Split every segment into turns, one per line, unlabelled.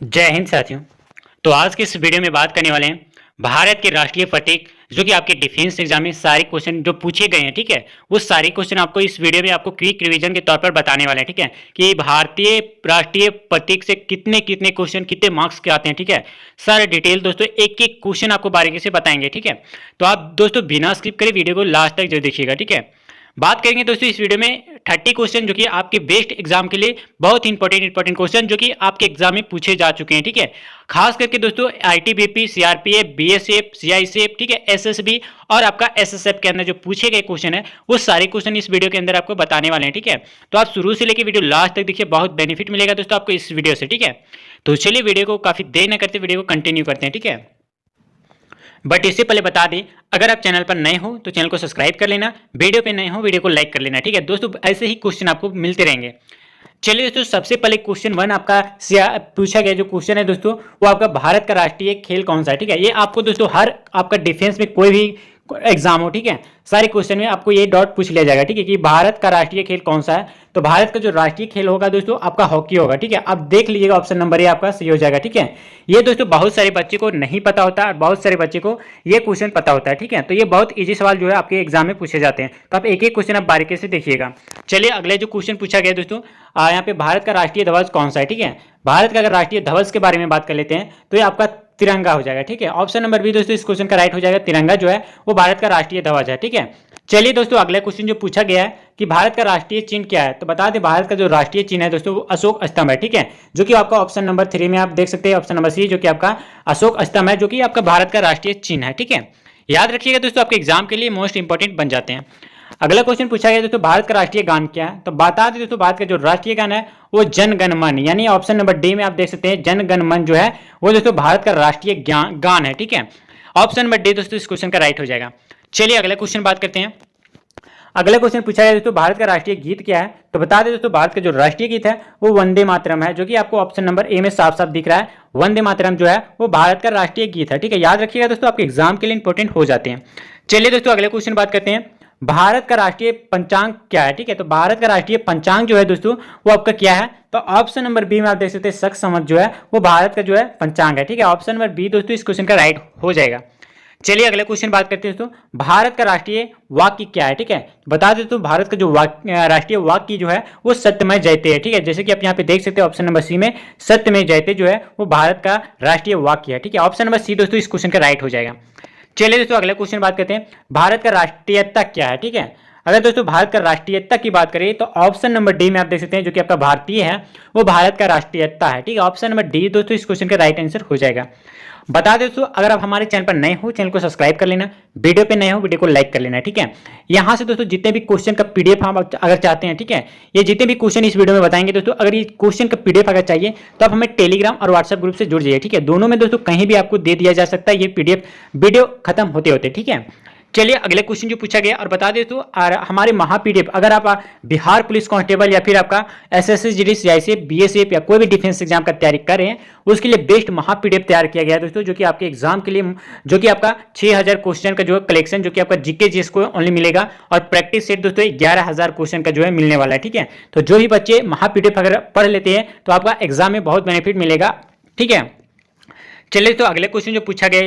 जय हिंद साथियों। तो आज के इस वीडियो में बात करने वाले हैं भारत के राष्ट्रीय प्रतीक जो कि आपके डिफेंस एग्जाम में सारे क्वेश्चन जो पूछे गए हैं, ठीक है, वो सारे क्वेश्चन आपको इस वीडियो में आपको क्विक रिवीजन के तौर पर बताने वाले हैं, ठीक है, कि भारतीय राष्ट्रीय प्रतीक से कितने कितने क्वेश्चन कितने मार्क्स के आते हैं, ठीक है। सारे डिटेल दोस्तों एक एक क्वेश्चन आपको बारीकी से बताएंगे, ठीक है। तो आप दोस्तों बिना स्किप करे वीडियो को लास्ट तक जरूर देखिएगा, ठीक है। बात करेंगे दोस्तों इस वीडियो में 30 क्वेश्चन जो कि आपके बेस्ट एग्जाम के लिए बहुत ही इंपॉर्टेंट क्वेश्चन जो कि आपके एग्जाम में पूछे जा चुके हैं, ठीक है। खास करके दोस्तों आईटीबीपी, सीआरपीएफ, बीएसएफ, सीआईएसएफ, ठीक है, एसएसबी और आपका एसएसएफ के अंदर जो पूछे गए क्वेश्चन है वो सारे क्वेश्चन इस वीडियो के अंदर आपको बताने वाले हैं, ठीक है। तो आप शुरू से लेकर वीडियो लास्ट तक देखिए, बहुत बेनिफिट मिलेगा दोस्तों आपको इस वीडियो से, ठीक है। तो चलिए वीडियो को काफी देर न करते वीडियो को कंटिन्यू करते हैं, ठीक है। बट इससे पहले बता दें, अगर आप चैनल पर नए हो तो चैनल को सब्सक्राइब कर लेना, वीडियो पे नए हो वीडियो को लाइक कर लेना, ठीक है दोस्तों। ऐसे ही क्वेश्चन आपको मिलते रहेंगे। चलिए दोस्तों, सबसे पहले क्वेश्चन 1 आपका पूछा गया जो क्वेश्चन है दोस्तों, वो आपका भारत का राष्ट्रीय खेल कौन सा है, ठीक है। ये आपको दोस्तों हर आपका डिफेंस में कोई भी एग्जाम हो, ठीक है, सारे क्वेश्चन में आपको ये डॉट पूछ लिया जाएगा, ठीक है, कि भारत का राष्ट्रीय खेल कौन सा है। तो भारत का जो राष्ट्रीय खेल होगा दोस्तों आपका हॉकी होगा, ठीक है। अब देख लीजिएगा ऑप्शन नंबर ए आपका सही हो जाएगा, ठीक है। ये दोस्तों बहुत सारे बच्चे को नहीं पता होता और बहुत सारे बच्चे को ये क्वेश्चन पता होता है, ठीक है। तो ये बहुत इजी सवाल जो है आपके एग्जाम में पूछे जाते हैं। तो आप एक एक क्वेश्चन आप बारीकी से देखिएगा। चलिए अगले जो क्वेश्चन पूछा गया दोस्तों, यहाँ पे भारत का राष्ट्रीय ध्वज कौन सा है, ठीक है। भारत का अगर राष्ट्रीय ध्वज के बारे में बात कर लेते हैं तो ये आपका तिरंगा हो जाएगा, ठीक है। ऑप्शन नंबर बी दोस्तों इस क्वेश्चन का राइट हो जाएगा। तिरंगा जो है वो भारत का राष्ट्रीय ध्वज है, ठीक है। चलिए दोस्तों अगला क्वेश्चन जो पूछा गया है कि भारत का राष्ट्रीय चिन्ह क्या है, तो बता दें भारत का जो राष्ट्रीय चिन्ह है दोस्तों वो अशोक स्तंभ है, ठीक है, जो कि आपका ऑप्शन नंबर 3 में आप देख सकते हैं। ऑप्शन नंबर सी जो कि आपका अशोक स्तंभ है, जो कि आपका भारत का राष्ट्रीय चिन्ह है, ठीक है। याद रखिएगा दोस्तों, आपके एग्जाम के लिए मोस्ट इंपॉर्टेंट बन जाते हैं। अगला क्वेश्चन पूछा गया दोस्तों भारत का राष्ट्रीय गान क्या है, तो बता दें दोस्तों भारत का जो राष्ट्रीय गान है वो जन गण मन, यानी ऑप्शन नंबर डी में आप देख सकते हैं जन गण मन जो है वो दोस्तों भारत का राष्ट्रीय गान है, ठीक है। ऑप्शन नंबर डी दोस्तों इस क्वेश्चन का राइट हो जाएगा। चलिए अगला क्वेश्चन बात करते हैं। अगला क्वेश्चन पूछा गया दोस्तों भारत का राष्ट्रीय गीत क्या है, तो बता दें दोस्तों भारत का जो राष्ट्रीय गीत है वो वंदे मातरम है, जो कि आपको ऑप्शन नंबर ए में साफ साफ दिख रहा है। वंदे मातरम जो है वो भारत का राष्ट्रीय गीत है, ठीक है। याद रखिएगा दोस्तों, आपके एग्जाम के लिए इंपॉर्टेंट हो जाते हैं। चलिए दोस्तों अगले क्वेश्चन बात करते हैं। भारत का राष्ट्रीय पंचांग क्या है, ठीक है। तो भारत का राष्ट्रीय पंचांग जो है दोस्तों वो आपका क्या है, तो ऑप्शन नंबर बी में आप देख सकते हैं शक समझ जो है वो भारत का जो है पंचांग है, ठीक है। ऑप्शन नंबर बी दोस्तों इस क्वेश्चन का राइट हो जाएगा। चलिए अगले क्वेश्चन बात करते हैं दोस्तों भारत का राष्ट्रीय वाक्य क्या है, ठीक है। बता दें तो भारत का जो राष्ट्रीय वाक्य जो है वो सत्यमेव जयते है, ठीक है। जैसे कि आप यहाँ पे देख सकते हैं ऑप्शन नंबर सी में सत्यमेव जयते जो है वो भारत का राष्ट्रीय वाक्य है, ठीक है। ऑप्शन नंबर सी दोस्तों इस क्वेश्चन का राइट हो जाएगा। चलिए दोस्तों अगले क्वेश्चन बात करते हैं भारत का राष्ट्रीयता क्या है, ठीक है। अगर दोस्तों भारत का राष्ट्रीयता की बात करें तो ऑप्शन नंबर डी में आप देख सकते हैं जो कि आपका भारतीय है वो भारत का राष्ट्रीयता है, ठीक है। ऑप्शन नंबर डी दोस्तों इस क्वेश्चन का राइट आंसर हो जाएगा। बता दें दोस्तों अगर आप हमारे चैनल पर नए हो चैनल को सब्सक्राइब कर लेना, वीडियो पे नए हो वीडियो को लाइक कर लेना, ठीक है। यहाँ से दोस्तों जितने भी क्वेश्चन का पीडीएफ हम अगर चाहते हैं, ठीक है, ये जितने भी क्वेश्चन इस वीडियो में बताएंगे दोस्तों, अगर ये क्वेश्चन का पीडीएफ अगर चाहिए तो आप हमें टेलीग्राम और व्हाट्सएप ग्रुप से जुड़ जाइए, ठीक है। दोनों में दोस्तों कहीं भी आपको दे दिया जा सकता है ये पीडीएफ वीडियो खत्म होते होते, ठीक है। चलिए अगले क्वेश्चन जो पूछा गया और बता दें तो हमारे महापीडीएफ अगर आप बिहार पुलिस कांस्टेबल या फिर आपका एसएससी, जीडी, सीआईएसएफ, बीएसएफ या कोई भी डिफेंस एग्जाम का तैयारी कर रहे हैं उसके लिए बेस्ट महापीडीएफ तैयार किया गया है दोस्तों, जो कि आपके एग्जाम के लिए जो कि आपका 6000 क्वेश्चन का जो है कलेक्शन जो कि आपका जीके जीएस को ओनली मिलेगा और प्रैक्टिस सेट दोस्तों 11000 क्वेश्चन का जो है मिलने वाला है, ठीक है। तो जो भी बच्चे महापीडीएफ अगर पढ़ लेते हैं तो आपका एग्जाम में बहुत बेनिफिट मिलेगा, ठीक है। चलिए तो अगले क्वेश्चन जो पूछा गया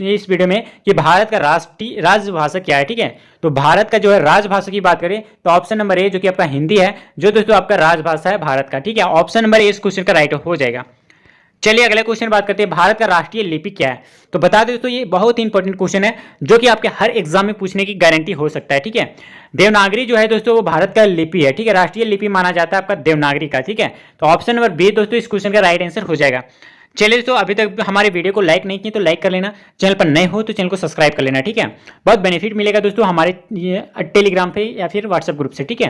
इस वीडियो में कि भारत का राष्ट्रीय राजभाषा क्या है, ठीक है। तो भारत का जो है राजभाषा की बात करें तो ऑप्शन नंबर ए जो कि आपका हिंदी है जो दोस्तों आपका राजभाषा है भारत का, ठीक है। ऑप्शन नंबर ए इस क्वेश्चन का राइट हो जाएगा। चलिए अगले क्वेश्चन बात करते हैं भारत का राष्ट्रीय लिपि क्या है, तो बता दें दोस्तों ये बहुत ही इंपॉर्टेंट क्वेश्चन है जो कि आपके हर एग्जाम में पूछने की गारंटी हो सकता है, ठीक है। देवनागरी जो है दोस्तों वो भारत का लिपि है, ठीक है। राष्ट्रीय लिपि माना जाता है आपका देवनागरी का, ठीक है। तो ऑप्शन नंबर बी दोस्तों इस क्वेश्चन का राइट आंसर हो जाएगा। चलिए दोस्तों अभी तक हमारे वीडियो को लाइक नहीं किए तो लाइक कर लेना, चैनल पर नए हो तो चैनल को सब्सक्राइब कर लेना, ठीक है। बहुत बेनिफिट मिलेगा दोस्तों हमारे टेलीग्राम पे या फिर व्हाट्सएप ग्रुप से, ठीक है।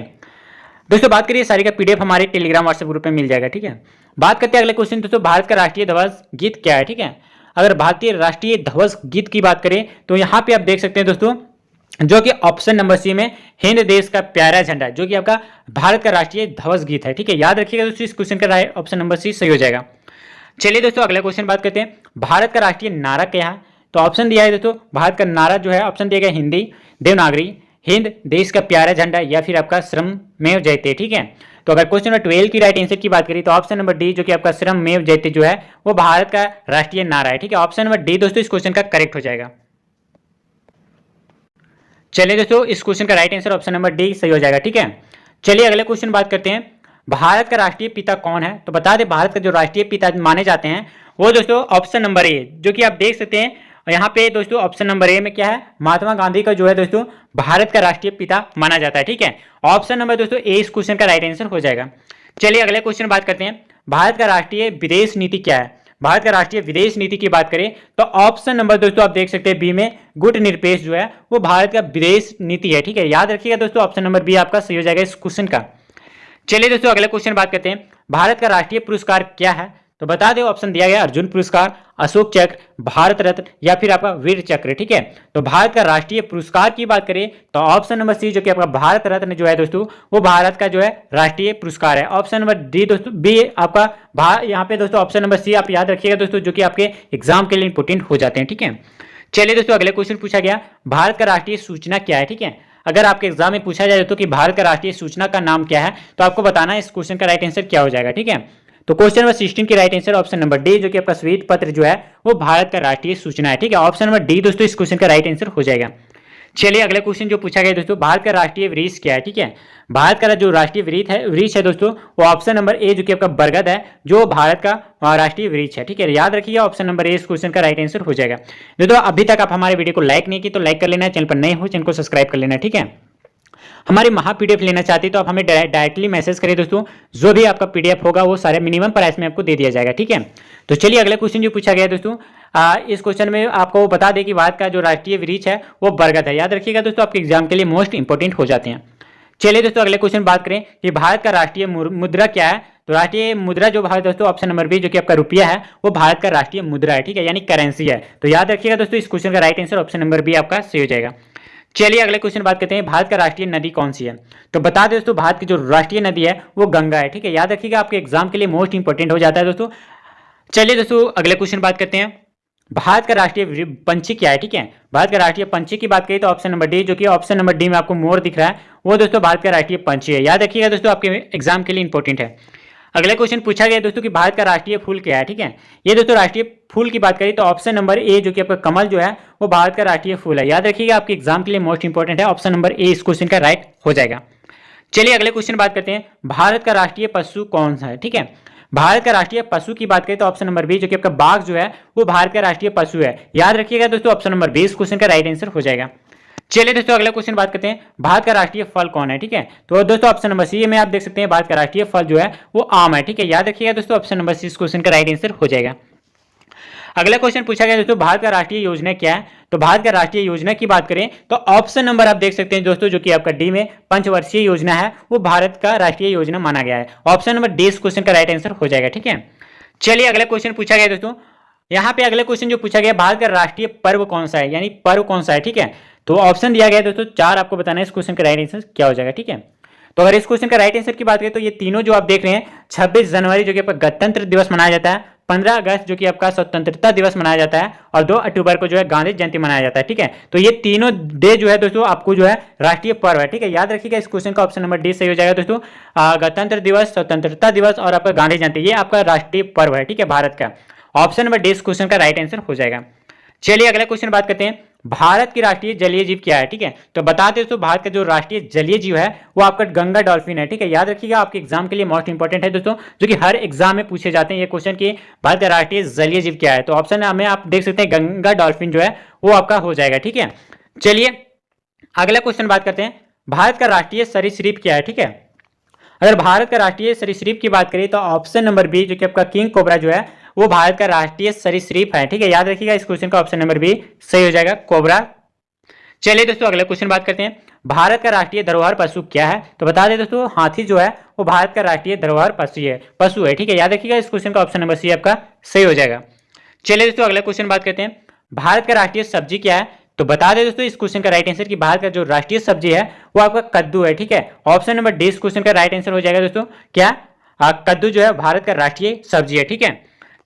दोस्तों बात करिए सारी का पीडीएफ हमारे टेलीग्राम व्हाट्सएप ग्रुप में मिल जाएगा, ठीक है। बात करते हैं अगले क्वेश्चन दोस्तों भारत का राष्ट्रीय ध्वज गीत क्या है, ठीक है। अगर भारतीय राष्ट्रीय ध्वज गीत की बात करें तो यहाँ पे आप देख सकते हैं दोस्तों जो कि ऑप्शन नंबर सी में हिंद देश का प्यारा झंडा जो कि आपका भारत का राष्ट्रीय ध्वज गीत है, ठीक है। याद रखिएगा दोस्तों इस क्वेश्चन का ऑप्शन नंबर सी सही हो जाएगा। चलिए दोस्तों अगला क्वेश्चन बात करते हैं भारत का राष्ट्रीय नारा क्या है, तो ऑप्शन दिया है दोस्तों भारत का नारा जो है ऑप्शन दिया गया हिंदी, देवनागरी, हिंद देश का प्यारा झंडा या फिर आपका श्रम में जयते, ठीक है। तो अगर क्वेश्चन नंबर 12 की राइट आंसर की बात करें तो ऑप्शन नंबर डी जो कि आपका श्रमेव जयते जो है वो भारत का राष्ट्रीय नारा है। ठीक है, ऑप्शन नंबर डी दोस्तों इस क्वेश्चन का करेक्ट हो जाएगा। चलिए दोस्तों इस क्वेश्चन का right answer option number D सही हो जाएगा। ठीक है, चलिए अगले क्वेश्चन बात करते हैं, भारत का राष्ट्रीय पिता कौन है? तो बता दें भारत का जो राष्ट्रीय पिता माने जाते हैं वो दोस्तों ऑप्शन नंबर ए, जो कि आप देख सकते हैं यहाँ पे दोस्तों ऑप्शन नंबर ए में क्या है, महात्मा गांधी का जो है दोस्तों भारत का राष्ट्रीय पिता माना जाता है। ठीक है, ऑप्शन नंबर दोस्तों ए इस क्वेश्चन का राइट आंसर हो जाएगा। चलिए अगले क्वेश्चन बात करते हैं, भारत का राष्ट्रीय विदेश नीति क्या है? भारत का राष्ट्रीय विदेश नीति की बात करें तो ऑप्शन नंबर दोस्तों आप देख सकते हैं बी में गुटनिरपेक्ष जो है वो भारत का विदेश नीति है। ठीक है, याद रखिएगा दोस्तों ऑप्शन नंबर बी आपका सही हो जाएगा इस क्वेश्चन का। चलिए दोस्तों अगले क्वेश्चन बात करते हैं, भारत का राष्ट्रीय पुरस्कार क्या है? तो बता दो ऑप्शन दिया गया अर्जुन पुरस्कार, अशोक चक्र, भारत रत्न या फिर आपका वीर चक्र। ठीक है, तो भारत का राष्ट्रीय पुरस्कार की बात करें तो ऑप्शन नंबर सी जो कि आपका भारत रत्न जो है दोस्तों वो भारत का जो है राष्ट्रीय पुरस्कार है। ऑप्शन नंबर डी दोस्तों बी आपका यहाँ पे दोस्तों ऑप्शन नंबर सी आप याद रखिएगा दोस्तों, जो कि आपके एग्जाम के लिए इंपोर्टेंट हो जाते हैं। ठीक है, चलिए दोस्तों अगले क्वेश्चन पूछा गया, भारत का राष्ट्रीय सूचना क्या है? ठीक है, अगर आपके एग्जाम में पूछा जाए तो कि भारत का राष्ट्रीय सूचना का नाम क्या है तो आपको बताना है इस क्वेश्चन का राइट आंसर क्या हो जाएगा। ठीक है, तो क्वेश्चन नंबर 16 की right answer option number D जो कि आपका श्वेत पत्र जो है वो भारत का राष्ट्रीय सूचना है। ठीक है, ऑप्शन नंबर डी दोस्तों इस क्वेश्चन का राइट आंसर हो जाएगा। चलिए अगले क्वेश्चन जो पूछा गया दोस्तों, भारत का राष्ट्रीय वृक्ष क्या है? ठीक है, भारत का जो राष्ट्रीय वृक्ष है दोस्तों वो ऑप्शन नंबर ए जो कि आपका बरगद है, जो भारत का राष्ट्रीय वृक्ष है। ठीक है, याद रखिएगा ऑप्शन नंबर ए इस क्वेश्चन का राइट आंसर हो जाएगा। दोस्तों अभी तक आप हमारे वीडियो को लाइक नहीं की तो लाइक कर लेना, चैनल पर नए हो चैनल को सब्सक्राइब कर लेना। ठीक है, हमारी महा पीडीएफ लेना चाहते हैं तो आप हमें डायरेक्टली मैसेज करें दोस्तों, जो भी आपका पीडीएफ होगा वो सारे मिनिमम प्राइस में आपको दे दिया जाएगा। ठीक है, तो चलिए अगले क्वेश्चन जो पूछा गया दोस्तों, इस क्वेश्चन में आपको बता दें कि भारत का जो राष्ट्रीय वृक्ष है वो बरगद है। याद रखिएगा दोस्तों आपके एग्जाम के लिए मोस्ट इंपोर्टेंट हो जाते हैं। चलिए दोस्तों अगले क्वेश्चन बात करें कि भारत का राष्ट्रीय मुद्रा क्या है? तो राष्ट्रीय मुद्रा जो भारत दोस्तों ऑप्शन नंबर बी जो कि आपका रुपया है वो भारत का राष्ट्रीय मुद्रा है। ठीक है, यानी करेंसी है। तो याद रखिएगा दोस्तों इस क्वेश्चन का right answer option number B आपका सही हो जाएगा। चलिए अगले क्वेश्चन बात करते हैं, भारत का राष्ट्रीय नदी कौन सी है? तो बता दें दोस्तों भारत की जो राष्ट्रीय नदी है वो गंगा है। ठीक है, याद रखिएगा आपके एग्जाम के लिए मोस्ट इंपोर्टेंट हो जाता है दोस्तों। चलिए दोस्तों अगले क्वेश्चन बात करते हैं, भारत का राष्ट्रीय पंछी क्या है? ठीक है, भारत का राष्ट्रीय पंछी की बात करें तो ऑप्शन नंबर डी जो कि ऑप्शन नंबर डी में आपको मोर दिख रहा है वो दोस्तों भारत का राष्ट्रीय पंछी है। याद रखिएगा दोस्तों आपके एग्जाम के लिए इंपॉर्टेंट है। अगला क्वेश्चन पूछा गया दोस्तों कि भारत का राष्ट्रीय फूल क्या है? ठीक है, ये दोस्तों राष्ट्रीय फूल की बात करें तो ऑप्शन नंबर ए जो कि आपका कमल जो है वो भारत का राष्ट्रीय फूल है। याद रखिएगा आपके एग्जाम के लिए मोस्ट इंपोर्टेंट है, ऑप्शन नंबर ए इस क्वेश्चन का राइट हो जाएगा। चलिए अगले क्वेश्चन बात करते हैं, भारत का राष्ट्रीय पशु कौन सा है? ठीक है, भारत का राष्ट्रीय पशु की बात करें तो ऑप्शन नंबर बी जो कि आपका बाघ जो है वो भारत का राष्ट्रीय पशु है। याद रखिएगा दोस्तों ऑप्शन नंबर बी इस क्वेश्चन का राइट आंसर हो जाएगा। चलिए दोस्तों अगला क्वेश्चन बात करते हैं, भारत का राष्ट्रीय फल कौन है? ठीक है, तो दोस्तों ऑप्शन नंबर सी में आप देख सकते हैं भारत का राष्ट्रीय फल जो है वो आम है। ठीक है, याद रखिएगा दोस्तों ऑप्शन नंबर सी इस क्वेश्चन का राइट आंसर हो जाएगा। अगला क्वेश्चन पूछा गया दोस्तों, भारत का राष्ट्रीय योजना क्या है? तो भारत का राष्ट्रीय योजना की बात करें तो ऑप्शन नंबर आप देख सकते हैं दोस्तों जो कि आपका डी में पंचवर्षीय योजना है वो भारत का राष्ट्रीय योजना माना गया है। ऑप्शन नंबर डी इस क्वेश्चन का राइट आंसर हो जाएगा। ठीक है, चलिए अगला क्वेश्चन पूछा गया दोस्तों, यहाँ पे अगले क्वेश्चन जो पूछा गया, भारत का राष्ट्रीय पर्व कौन सा है? यानी पर्व कौन सा है? ठीक है, तो ऑप्शन दिया गया दोस्तों 4, आपको बताना है इस क्वेश्चन का राइट आंसर क्या हो जाएगा। ठीक है, तो अगर इस क्वेश्चन का राइट आंसर की बात करें तो ये तीनों जो आप देख रहे हैं, 26 जनवरी जो कि आपका गणतंत्र दिवस मनाया जाता है, 15 अगस्त जो कि आपका स्वतंत्रता दिवस मनाया जाता है और 2 अक्टूबर को जो है गांधी जयंती मनाया जाता है। ठीक है, तो ये तीनों डे जो है दोस्तों आपको जो है राष्ट्रीय पर्व है। ठीक है, याद रखिएगा इस क्वेश्चन का ऑप्शन नंबर डी सही हो जाएगा दोस्तों। गणतंत्र दिवस, स्वतंत्रता दिवस और आपका गांधी जयंती ये आपका राष्ट्रीय पर्व है। ठीक है, भारत का ऑप्शन नंबर डी इस क्वेश्चन का राइट आंसर हो जाएगा। चलिए अगला क्वेश्चन बात करते हैं, भारत की राष्ट्रीय जलीय जीव क्या है? ठीक है, तो बताते दोस्तों भारत का जो राष्ट्रीय जलीय जीव है वो आपका गंगा डॉल्फिन है। ठीक है, याद रखिएगा आपके एग्जाम के लिए मोस्ट इंपोर्टेंट है दोस्तों, जो कि हर एग्जाम में पूछे जाते हैं ये क्वेश्चन कि भारत का राष्ट्रीय जलीय जीव क्या है। तो ऑप्शन में आप देख सकते हैं गंगा डॉल्फिन जो है वो आपका हो जाएगा। ठीक है, चलिए अगला क्वेश्चन बात करते हैं, भारत का राष्ट्रीय सरीसृप क्या है? ठीक है, अगर भारत का राष्ट्रीय सरीसृप की बात करें तो ऑप्शन नंबर बी जो कि आपका किंग कोबरा जो है वो भारत का राष्ट्रीय सरीसृप है। ठीक है, याद रखिएगा इस क्वेश्चन का ऑप्शन नंबर बी सही हो जाएगा, कोबरा। चलिए दोस्तों अगला क्वेश्चन बात करते हैं, भारत का राष्ट्रीय धरोहर पशु क्या है? तो बता दें दोस्तों हाथी जो है वो भारत का राष्ट्रीय धरोहर पशु है। ठीक है, याद रखिएगा इस क्वेश्चन का ऑप्शन नंबर सी आपका सही हो जाएगा। चलिए दोस्तों अगला क्वेश्चन बात करते हैं, भारत का राष्ट्रीय सब्जी क्या है? तो बता दें दोस्तों इस क्वेश्चन का राइट आंसर कि भारत का जो राष्ट्रीय सब्जी है वो आपका कद्दू है। ठीक है, ऑप्शन नंबर डी इस क्वेश्चन का राइट आंसर हो जाएगा दोस्तों। क्या कद्दू जो है भारत का राष्ट्रीय सब्जी है। ठीक है,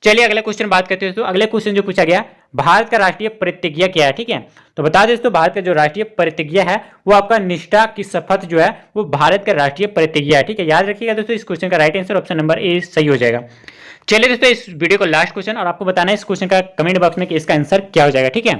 चलिए अगला क्वेश्चन बात करते हैं दोस्तों, अगले क्वेश्चन जो पूछा गया, भारत का राष्ट्रीय प्रतिज्ञा क्या है, ठीक है। तो बता दें दोस्तों, भारत का जो राष्ट्रीय प्रतिज्ञा है वो आपका निष्ठा की शपथ जो है वो भारत का राष्ट्रीय प्रतिज्ञा है, ठीक है। याद रखिएगा दोस्तों, इस क्वेश्चन का right answer option number A सही हो जाएगा। चलिए दोस्तों, इस वीडियो को लास्ट क्वेश्चन, और आपको बताना है इस क्वेश्चन का कमेंट बॉक्स में कि इसका आंसर क्या हो जाएगा, ठीक है।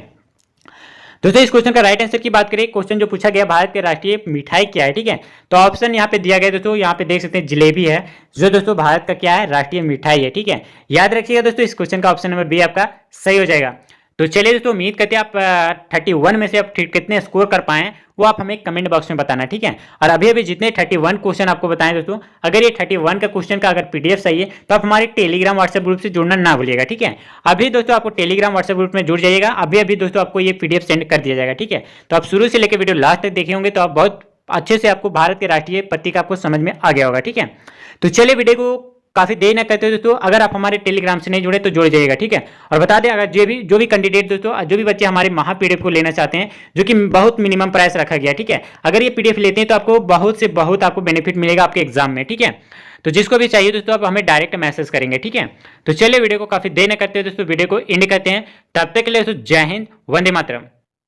दोस्तों, इस क्वेश्चन का राइट आंसर की बात करें, क्वेश्चन जो पूछा गया भारत के राष्ट्रीय मिठाई क्या है, ठीक है। तो ऑप्शन यहाँ पे दिया गया दोस्तों, यहाँ पे देख सकते हैं जलेबी है, जो दोस्तों भारत का क्या है, राष्ट्रीय मिठाई है, ठीक है। याद रखिएगा दोस्तों, इस क्वेश्चन का ऑप्शन नंबर बी आपका सही हो जाएगा। तो चलिए दोस्तों, उम्मीद करते हैं आप 31 में से आप कितने स्कोर कर पाए वो आप हमें कमेंट बॉक्स में बताना, ठीक है। और अभी अभी जितने 31 क्वेश्चन आपको बताएं दोस्तों, अगर ये 31 का क्वेश्चन का अगर पीडीएफ चाहिए तो आप हमारे टेलीग्राम व्हाट्सएप ग्रुप से जुड़ना ना भूलिएगा, ठीक है। अभी दोस्तों आपको टेलीग्राम व्हाट्सएप ग्रुप में जुड़ जाइएगा, अभी अभी दोस्तों आपको ये पीडीएफ सेंड कर दिया जाएगा, ठीक है। तो आप शुरू से लेकर वीडियो लास्ट तक देखे होंगे तो आप बहुत अच्छे से आपको भारत के राष्ट्रीय प्रतीक आपको समझ में आ गया होगा, ठीक है। तो चलिए, वीडियो को काफी देर न करते दोस्तों, अगर आप हमारे टेलीग्राम से नहीं जुड़े तो जुड़ जाइएगा, ठीक है। और बता दें, अगर जो भी कैंडिडेट दोस्तों, जो भी बच्चे हमारे महा पीडीएफ को लेना चाहते हैं, जो कि बहुत मिनिमम प्राइस रखा गया, ठीक है, अगर ये पीडीएफ लेते हैं तो आपको बहुत से बहुत आपको बेनिफिट मिलेगा आपके एग्जाम में, ठीक है। तो जिसको भी चाहिए दोस्तों आप हमें डायरेक्ट मैसेज करेंगे, ठीक है। तो चलिए, वीडियो को काफी देर न करते दोस्तों, वीडियो को एंड करते हैं। तब तक के लिए दोस्तों, जय हिंद, वंदे मातरम।